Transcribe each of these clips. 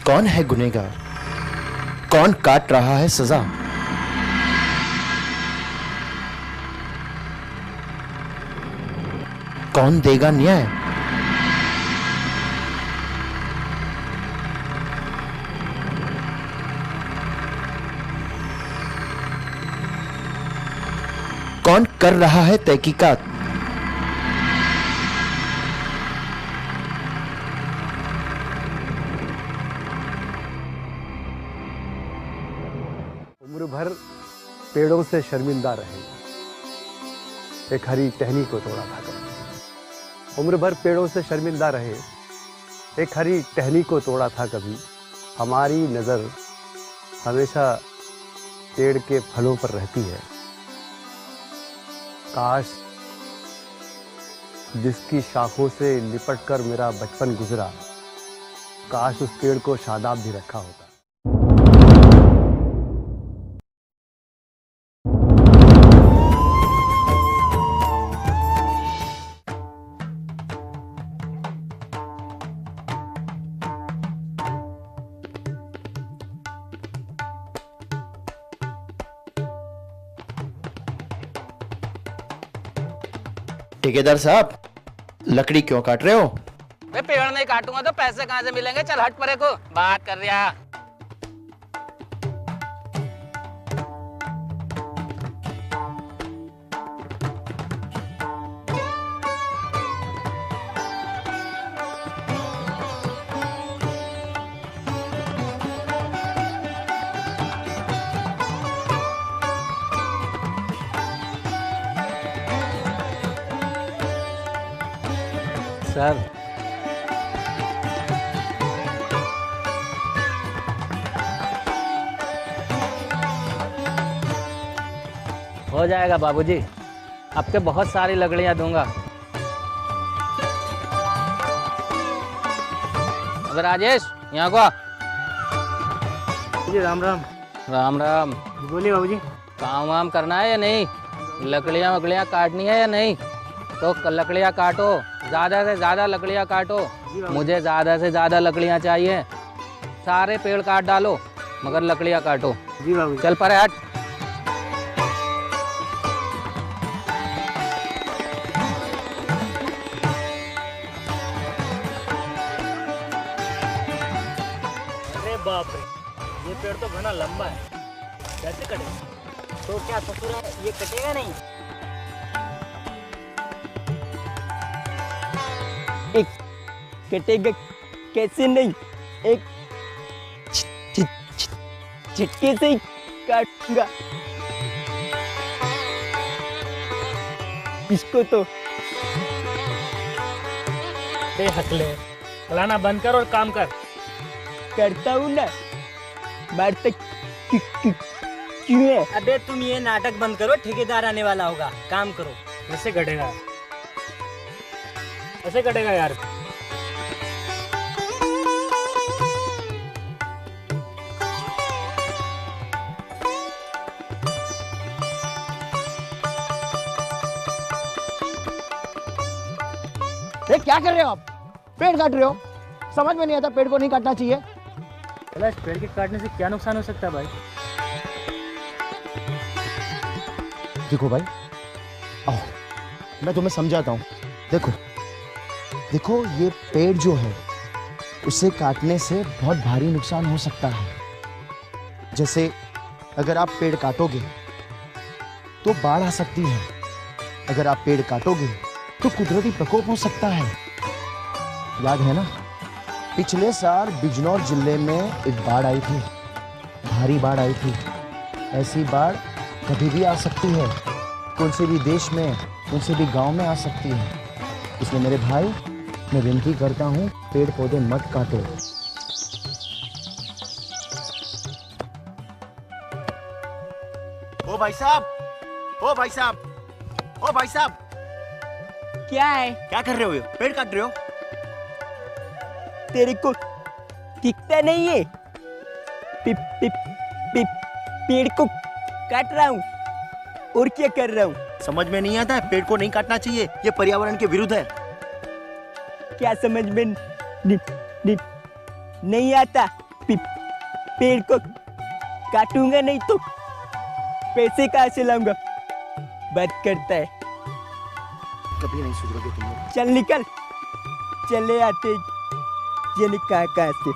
कौन है गुनहगार? कौन काट रहा है सजा? कौन देगा न्याय? कौन कर रहा है तहकीकात? उम्र भर पेड़ों से शर्मिंदा रहे, एक हरी टहनी को तोड़ा था कभी। उम्र भर पेड़ों से शर्मिंदा रहे, एक हरी टहनी को तोड़ा था कभी। हमारी नजर हमेशा पेड़ के फलों पर रहती है। काश जिसकी शाखों से लिपट कर मेरा बचपन गुजरा, काश उस पेड़ को शादाब भी रखा होता। ठेकेदार साहब, लकड़ी क्यों काट रहे हो? मैं पेड़ नहीं काटूंगा तो पैसे कहाँ से मिलेंगे? चल हट परे को बात कर रहा। सर, हो जाएगा बाबूजी, आपके बहुत सारी लकड़ियां दूंगा। अब राजेश यहाँ को आ। जी राम राम। राम राम। बोलिए बाबूजी। काम वाम करना है या नहीं? लकड़ियाँ वकड़ियाँ काटनी है या नहीं? तो लकड़ियाँ काटो, ज़्यादा से ज़्यादा लकड़ियाँ काटो। मुझे ज़्यादा से ज़्यादा लकड़ियाँ चाहिए। सारे पेड़ काट डालो मगर लकड़ियाँ काटो। जी बाबूजी। चल परे हट। अरे बाप रे, ये पेड़ तो घना लंबा है, कैसे कटेगा? तो क्या ससुरा ये कटेगा नहीं? एक कटेगा कैसे नहीं? एक झटके से ही काटूंगा इसको तो। हकले चलाना बंद कर और काम कर। करता हूँ ना, बार तक क्यों है? अबे तुम ये नाटक बंद करो, ठेकेदार आने वाला होगा, काम करो। कैसे कटेगा? ऐसे कटेगा यार। ये क्या कर रहे हो आप? पेड़ काट रहे हो? समझ में नहीं आता, पेड़ को नहीं काटना चाहिए। कैलाश, पेड़ के काटने से क्या नुकसान हो सकता है भाई? देखो भाई, आओ मैं तुम्हें समझाता हूँ। देखो देखो, ये पेड़ जो है उसे काटने से बहुत भारी नुकसान हो सकता है। जैसे अगर आप पेड़ काटोगे तो बाढ़ आ सकती है। अगर आप पेड़ काटोगे तो कुदरती प्रकोप हो सकता है। याद है ना, पिछले साल बिजनौर जिले में एक बाढ़ आई थी, भारी बाढ़ आई थी। ऐसी बाढ़ कभी भी आ सकती है, कौन से भी देश में, कौन से भी गांव में आ सकती है। इसलिए मेरे भाई, मैं विनती करता हूँ, पेड़ पौधे मत काटो। ओ भाई साहब, ओ भाई साहब, ओ भाई साहब, क्या है? क्या कर रहे हो? पेड़ काट रहे हो? तेरे को दिखता नहीं है? पेड़ को काट रहा हूँ और क्या कर रहा हूँ? समझ में नहीं आता है, पेड़ को नहीं काटना चाहिए, ये पर्यावरण के विरुद्ध है। क्या समझ में नहीं आता? पेड़ को काटूंगा नहीं तो पैसे कहाँ से लाऊंगा? बात करता है। कभी नहीं सुधरोगे तुम लोग। चल निकल, चले आते ये कहाँ से।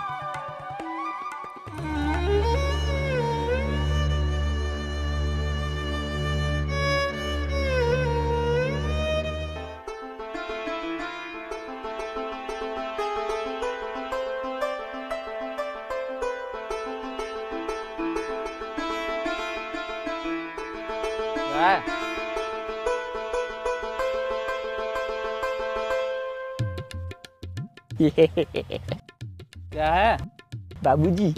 क्या है? बाबूजी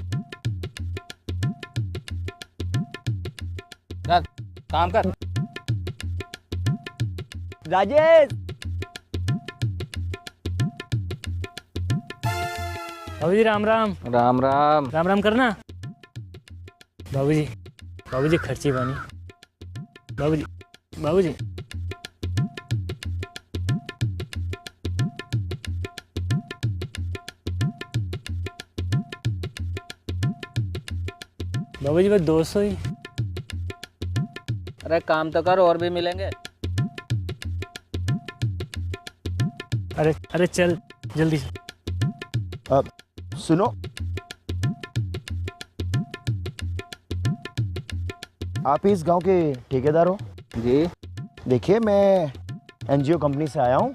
चल काम कर। राजेश, बाबूजी राम राम। राम राम। राम राम करना। बाबूजी बाबूजी खर्ची पानी। बाबूजी बाबूजी बाबूजी बस 200 ही। अरे काम तो कर, और भी मिलेंगे। अरे अरे चल जल्दी से। अब सुनो, आप इस गांव के ठेकेदार हो? जी। देखिए, मैं एनजीओ कंपनी से आया हूँ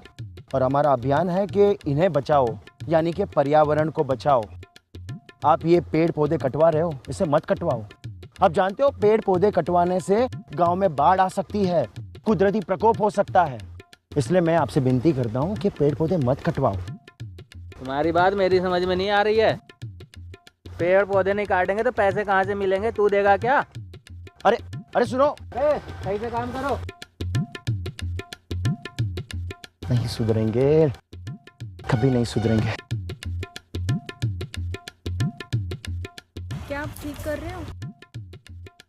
और हमारा अभियान है कि इन्हें बचाओ, यानी कि पर्यावरण को बचाओ। आप ये पेड़ पौधे कटवा रहे हो, इसे मत कटवाओ। आप जानते हो पेड़ पौधे कटवाने से गांव में बाढ़ आ सकती है, कुदरती प्रकोप हो सकता है। इसलिए मैं आपसे विनती करता हूँ कि पेड़ पौधे मत कटवाओ। तुम्हारी बात मेरी समझ में नहीं आ रही है। पेड़ पौधे नहीं काटेंगे तो पैसे कहाँ से मिलेंगे? तू देगा क्या? अरे अरे सुनो, सही से काम करो। नहीं सुधरेंगे, कभी नहीं सुधरेंगे। क्या आप ठीक कर रहे हो?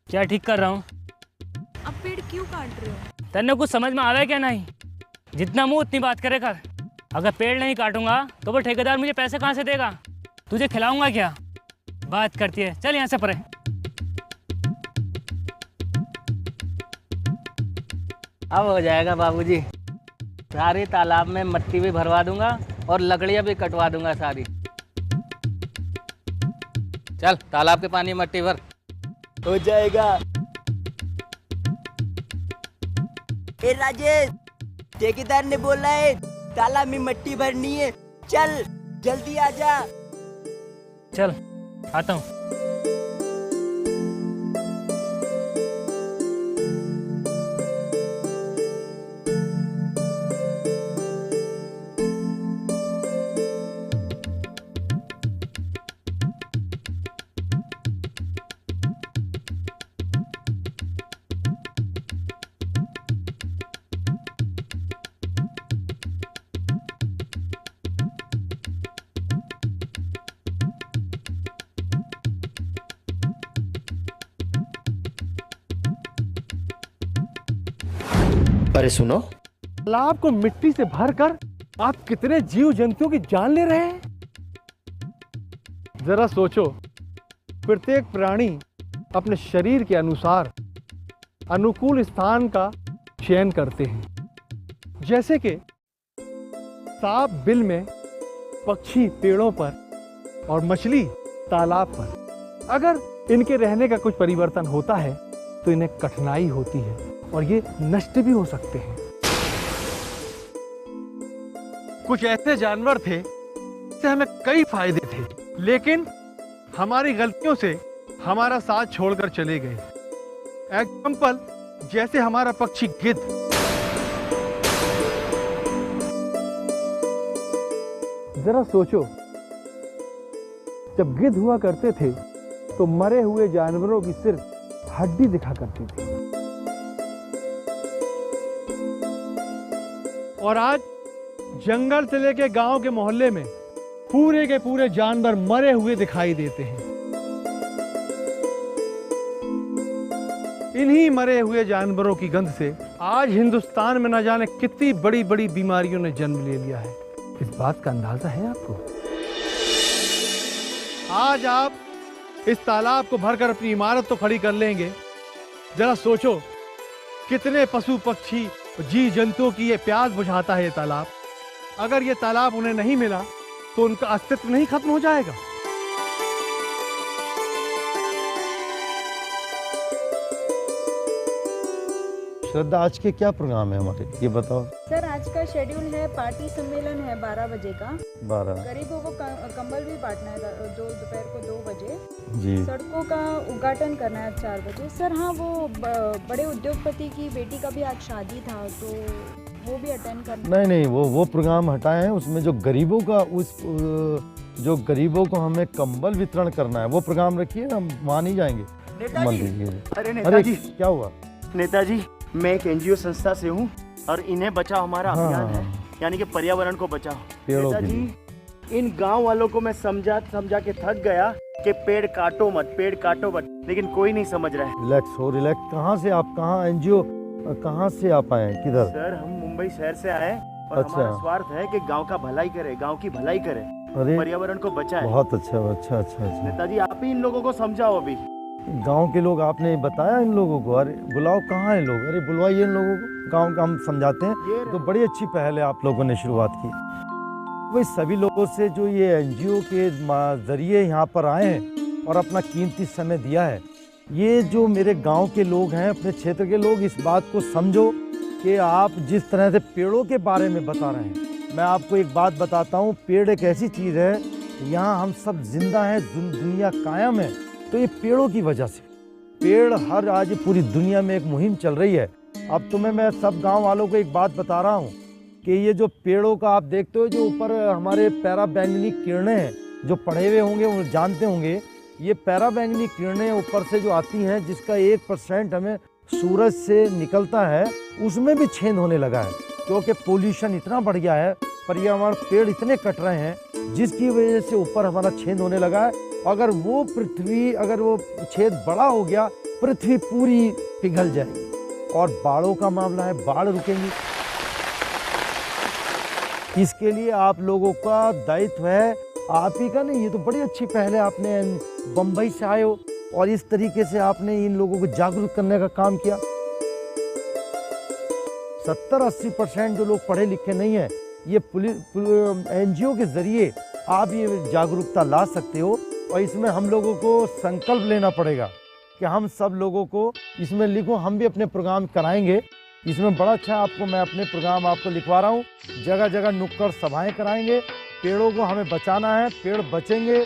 क्या ठीक कर रहा हूँ? आप पेड़ क्यों काट रहे हो? तेने कुछ समझ में आवे क्या? नहीं, जितना मुंह उतनी बात करे कर। अगर पेड़ नहीं काटूंगा तो वो ठेकेदार मुझे पैसे कहाँ से देगा? तुझे खिलाऊंगा क्या? बात करती है, चल यहाँ से परे। अब हो जाएगा बाबूजी। सारी तालाब में मिट्टी भी भरवा दूंगा और लकड़ियां भी कटवा दूंगा सारी। चल तालाब के पानी में मिट्टी भर। हो जाएगा। ए राजेश, ठेकेदार ने बोला है तालाब में मिट्टी भरनी है। चल जल्दी आ जा। चल आता हूँ। अरे सुनो, तालाब को मिट्टी से भरकर आप कितने जीव जंतुओं की जान ले रहे हैं? जरा सोचो, प्रत्येक प्राणी अपने शरीर के अनुसार अनुकूल स्थान का चयन करते हैं। जैसे कि सांप बिल में, पक्षी पेड़ों पर और मछली तालाब पर। अगर इनके रहने का कुछ परिवर्तन होता है तो इन्हें कठिनाई होती है और ये नष्ट भी हो सकते हैं। कुछ ऐसे जानवर थे जिससे हमें कई फायदे थे, लेकिन हमारी गलतियों से हमारा साथ छोड़कर चले गए। एग्जाम्पल, जैसे हमारा पक्षी गिद्ध। जरा सोचो, जब गिद्ध हुआ करते थे तो मरे हुए जानवरों की सिर्फ हड्डी दिखा करती थी, और आज जंगल से लेके गांव के मोहल्ले में पूरे के पूरे जानवर मरे हुए दिखाई देते हैं। इन्हीं मरे हुए जानवरों की गंध से आज हिंदुस्तान में न जाने कितनी बड़ी बड़ी बीमारियों ने जन्म ले लिया है। इस बात का अंदाजा है आपको? आज आप इस तालाब को भरकर अपनी इमारत तो खड़ी कर लेंगे, जरा सोचो कितने पशु पक्षी जी जंतुओं की ये प्यास बुझाता है ये तालाब। अगर ये तालाब उन्हें नहीं मिला तो उनका अस्तित्व नहीं खत्म हो जाएगा। श्रद्धा, आज के क्या प्रोग्राम है हमारे, ये बताओ। सर आज का शेड्यूल है, पार्टी सम्मेलन है 12 बजे का। 12 गरीबों को कंबल भी बांटना है दोपहर को 2 बजे। जी। सड़कों का उद्घाटन करना है 4 बजे। सर हाँ, वो बड़े उद्योगपति की बेटी का भी आज शादी था, तो वो भी अटेंड करना। नहीं, वो प्रोग्राम हटाए हैं। उसमें जो गरीबों का जो गरीबों को हमें कंबल वितरण करना है वो प्रोग्राम रखिए, हम वहाँ नहीं जाएंगे। अरे अरे नेताजी, क्या हुआ? नेताजी मैं एक एनजीओ संस्था से हूँ और इन्हें बचाओ हमारा अभियान है, यानी कि पर्यावरण को बचाओ। पेड़ों के नेताजी इन गांव वालों को मैं समझा के थक गया कि पेड़ काटो मत, लेकिन कोई नहीं समझ रहा है। रिलैक्स हो, रिलैक्स। कहाँ से आप, कहाँ एनजीओ, कहाँ से आप आए हैं, किधर? सर हम मुंबई शहर से आए और अच्छा। हमारा स्वार्थ है कि गांव का भलाई करे, गांव की भलाई करे, अरे पर्यावरण को बचाए। बहुत अच्छा। नेताजी आप ही इन लोगों को समझाओ। अभी गांव के लोग, आपने बताया इन लोगों को? अरे बुलाओ, कहाँ है लोग? अरे बुलवाइए इन लोगों को, गांव का हम समझाते हैं। तो बड़ी अच्छी पहल है आप लोगों ने शुरुआत की। वही सभी लोगों से जो ये एनजीओ के जरिए यहाँ पर आए हैं और अपना कीमती समय दिया है, ये जो मेरे गांव के लोग हैं, अपने क्षेत्र के लोग, इस बात को समझो कि आप जिस तरह से पेड़ों के बारे में बता रहे हैं, मैं आपको एक बात बताता हूँ। पेड़ एक ऐसी चीज़ है, यहाँ हम सब जिंदा हैं, दुनिया कायम है तो ये पेड़ों की वजह से। पेड़ हर आज पूरी दुनिया में एक मुहिम चल रही है। अब तुम्हें मैं सब गांव वालों को एक बात बता रहा हूँ कि ये जो पेड़ों का आप देखते हो, जो ऊपर हमारे पैरा बैंगनी किरणें हैं, जो पढ़े हुए होंगे वो जानते होंगे, ये पैरा बैंगनी किरणें ऊपर से जो आती हैं, जिसका 1% हमें सूरज से निकलता है, उसमें भी छेद होने लगा है, क्योंकि पोल्यूशन इतना बढ़ गया है, पर्यावरण, पेड़ इतने कट रहे हैं, जिसकी वजह से ऊपर हमारा छेद होने लगा है। अगर वो छेद बड़ा हो गया, पृथ्वी पूरी पिघल जाएगी और बाढ़ों का मामला है, बाढ़ रुकेंगी। इसके लिए आप लोगों का दायित्व है, आप ही का नहीं। ये तो बड़ी अच्छी पहल है, आपने बम्बई से आए हो और इस तरीके से आपने इन लोगों को जागरूक करने का काम किया। 70-80% जो लोग पढ़े लिखे नहीं है, ये एनजीओ के जरिए आप ये जागरूकता ला सकते हो। और इसमें हम लोगों को संकल्प लेना पड़ेगा कि हम सब लोगों को इसमें लिखो, हम भी अपने प्रोग्राम कराएंगे। इसमें बड़ा अच्छा आपको, मैं अपने प्रोग्राम आपको लिखवा रहा हूँ। जगह जगह नुक्कड़ सभाएं कराएंगे। पेड़ों को हमें बचाना है, पेड़ बचेंगे।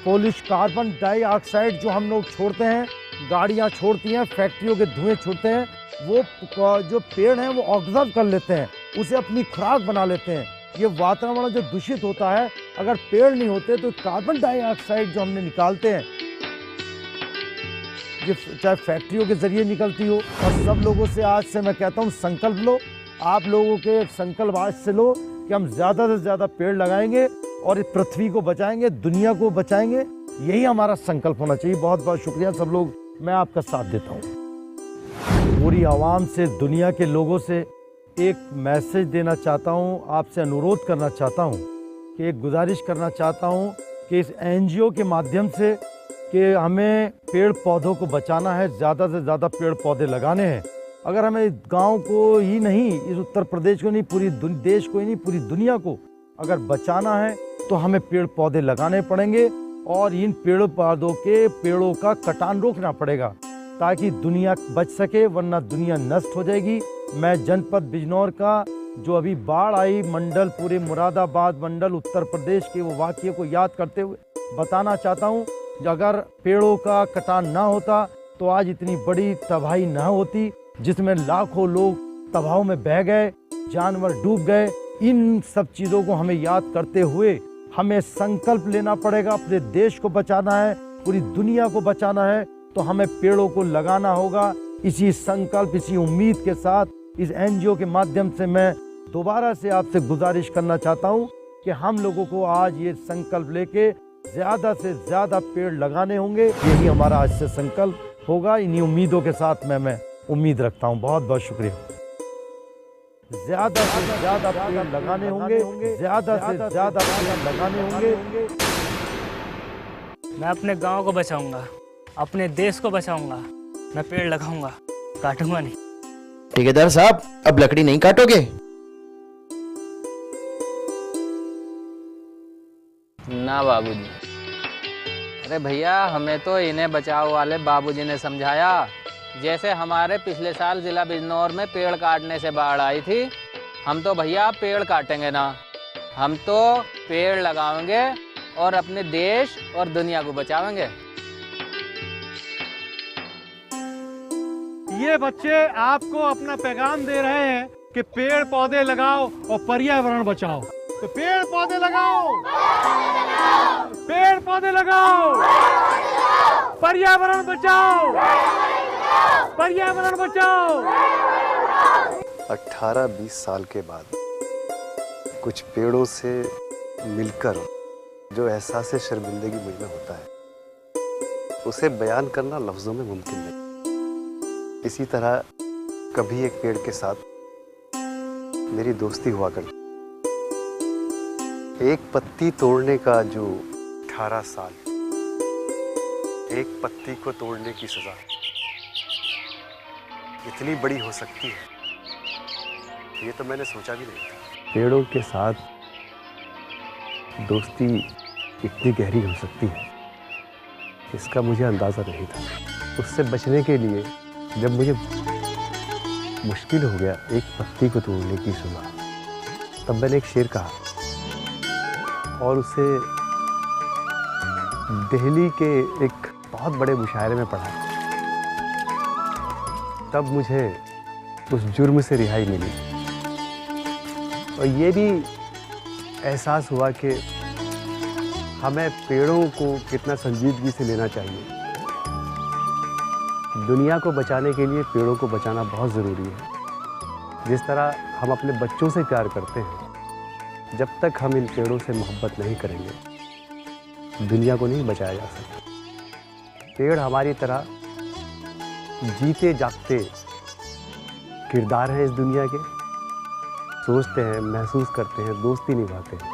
कार्बन डाइऑक्साइड जो हम लोग छोड़ते हैं, गाड़ियाँ छोड़ती हैं, फैक्ट्रियों के धुएँ छोड़ते हैं, वो जो पेड़ हैं वो ऑब्जर्व कर लेते हैं, उसे अपनी खुराक बना लेते हैं। ये वातावरण जो दूषित होता है, अगर पेड़ नहीं होते तो कार्बन डाइऑक्साइड जो हमने निकालते हैं, ये चाहे फैक्ट्रियों के जरिए निकलती हो। और सब लोगों से आज से मैं कहता हूँ संकल्प लो, आप लोगों के संकल्प आज से लो कि हम ज़्यादा से ज़्यादा पेड़ लगाएंगे और इस पृथ्वी को बचाएंगे, दुनिया को बचाएंगे। यही हमारा संकल्प होना चाहिए। बहुत बहुत शुक्रिया सब लोग, मैं आपका साथ देता हूँ। पूरी आवाम से, दुनिया के लोगों से एक मैसेज देना चाहता हूँ, आपसे अनुरोध करना चाहता हूँ कि एक गुजारिश करना चाहता हूँ कि इस एनजीओ के माध्यम से कि हमें पेड़ पौधों को बचाना है, ज़्यादा से ज़्यादा पेड़ पौधे लगाने हैं। अगर हमें गांव को ही नहीं, इस उत्तर प्रदेश को नहीं, पूरी देश को ही नहीं, पूरी दुनिया को अगर बचाना है तो हमें पेड़ पौधे लगाने पड़ेंगे और इन पेड़ पौधों के पेड़ों का कटान रोकना पड़ेगा ताकि दुनिया बच सके, वरना दुनिया नष्ट हो जाएगी। मैं जनपद बिजनौर का जो अभी बाढ़ आई, मंडल, पूरे मुरादाबाद मंडल उत्तर प्रदेश के वो वाक़ये को याद करते हुए बताना चाहता हूँ, अगर पेड़ों का कटान ना होता तो आज इतनी बड़ी तबाही ना होती, जिसमें लाखों लोग तबाह में बह गए, जानवर डूब गए। इन सब चीज़ों को हमें याद करते हुए हमें संकल्प लेना पड़ेगा। अपने देश को बचाना है, पूरी दुनिया को बचाना है, तो हमें पेड़ों को लगाना होगा। इसी संकल्प, इसी उम्मीद के साथ इस एनजीओ के माध्यम से मैं दोबारा से आपसे गुजारिश करना चाहता हूँ कि हम लोगों को आज ये संकल्प लेके ज़्यादा से ज़्यादा पेड़ लगाने होंगे। यही हमारा आज से संकल्प होगा। इन्हीं उम्मीदों के साथ मैं उम्मीद रखता हूँ। बहुत बहुत शुक्रिया। ज़्यादा से ज़्यादा पेड़ लगाने होंगे, ज़्यादा से ज़्यादा पेड़ लगाने होंगे। मैं अपने गांव को बचाऊंगा, अपने देश को बचाऊंगा। मैं पेड़ लगाऊंगा, काटूंगा नहीं। ठेकेदार साहब, अब लकड़ी नहीं काटोगे? ना बाबूजी। अरे भैया, हमें तो इन्हें बचाव वाले बाबूजी ने समझाया। जैसे हमारे पिछले साल जिला बिजनौर में पेड़ काटने से बाढ़ आई थी, हम तो भैया पेड़ काटेंगे ना, हम तो पेड़ लगाएंगे और अपने देश और दुनिया को बचाएंगे। ये बच्चे आपको अपना पैगाम दे रहे हैं कि पेड़ पौधे लगाओ और पर्यावरण बचाओ। तो पेड़ पौधे लगाओ, पेड़ पौधे लगाओ, पर्यावरण बचाओ, पर्यावरण बचाओ। 18-20 साल के बाद कुछ पेड़ों से मिलकर जो एहसास शर्मिंदगी मुझ में होता है, उसे बयान करना लफ्जों में मुमकिन नहीं। इसी तरह कभी एक पेड़ के साथ मेरी दोस्ती हुआ करती। एक पत्ती तोड़ने का जो 18 साल, एक पत्ती को तोड़ने की सजा इतनी बड़ी हो सकती है, ये तो मैंने सोचा भी नहीं था। पेड़ों के साथ दोस्ती इतनी गहरी हो सकती है, इसका मुझे अंदाजा नहीं था। उससे बचने के लिए जब मुझे मुश्किल हो गया एक पत्ती को तोड़ने की सुना, तब मैंने एक शेर कहा और उसे दिल्ली के एक बहुत बड़े मुशायरे में पढ़ा। तब मुझे उस जुर्म से रिहाई मिली और ये भी एहसास हुआ कि हमें पेड़ों को कितना संजीदगी से लेना चाहिए। दुनिया को बचाने के लिए पेड़ों को बचाना बहुत ज़रूरी है। जिस तरह हम अपने बच्चों से प्यार करते हैं, जब तक हम इन पेड़ों से मोहब्बत नहीं करेंगे, दुनिया को नहीं बचाया जा सकता। पेड़ हमारी तरह जीते जागते किरदार हैं इस दुनिया के, सोचते हैं, महसूस करते हैं, दोस्ती निभाते हैं।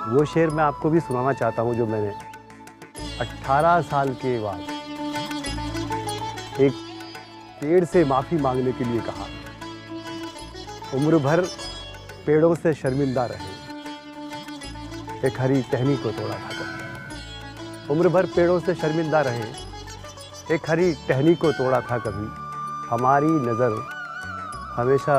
वो शेर मैं आपको भी सुनाना चाहता हूँ जो मैंने 18 साल के बाद एक पेड़ से माफ़ी मांगने के लिए कहा। उम्र भर पेड़ों से शर्मिंदा रहे, एक हरी टहनी को तोड़ा था कभी। उम्र भर पेड़ों से शर्मिंदा रहे, एक हरी टहनी को तोड़ा था कभी। हमारी नज़र हमेशा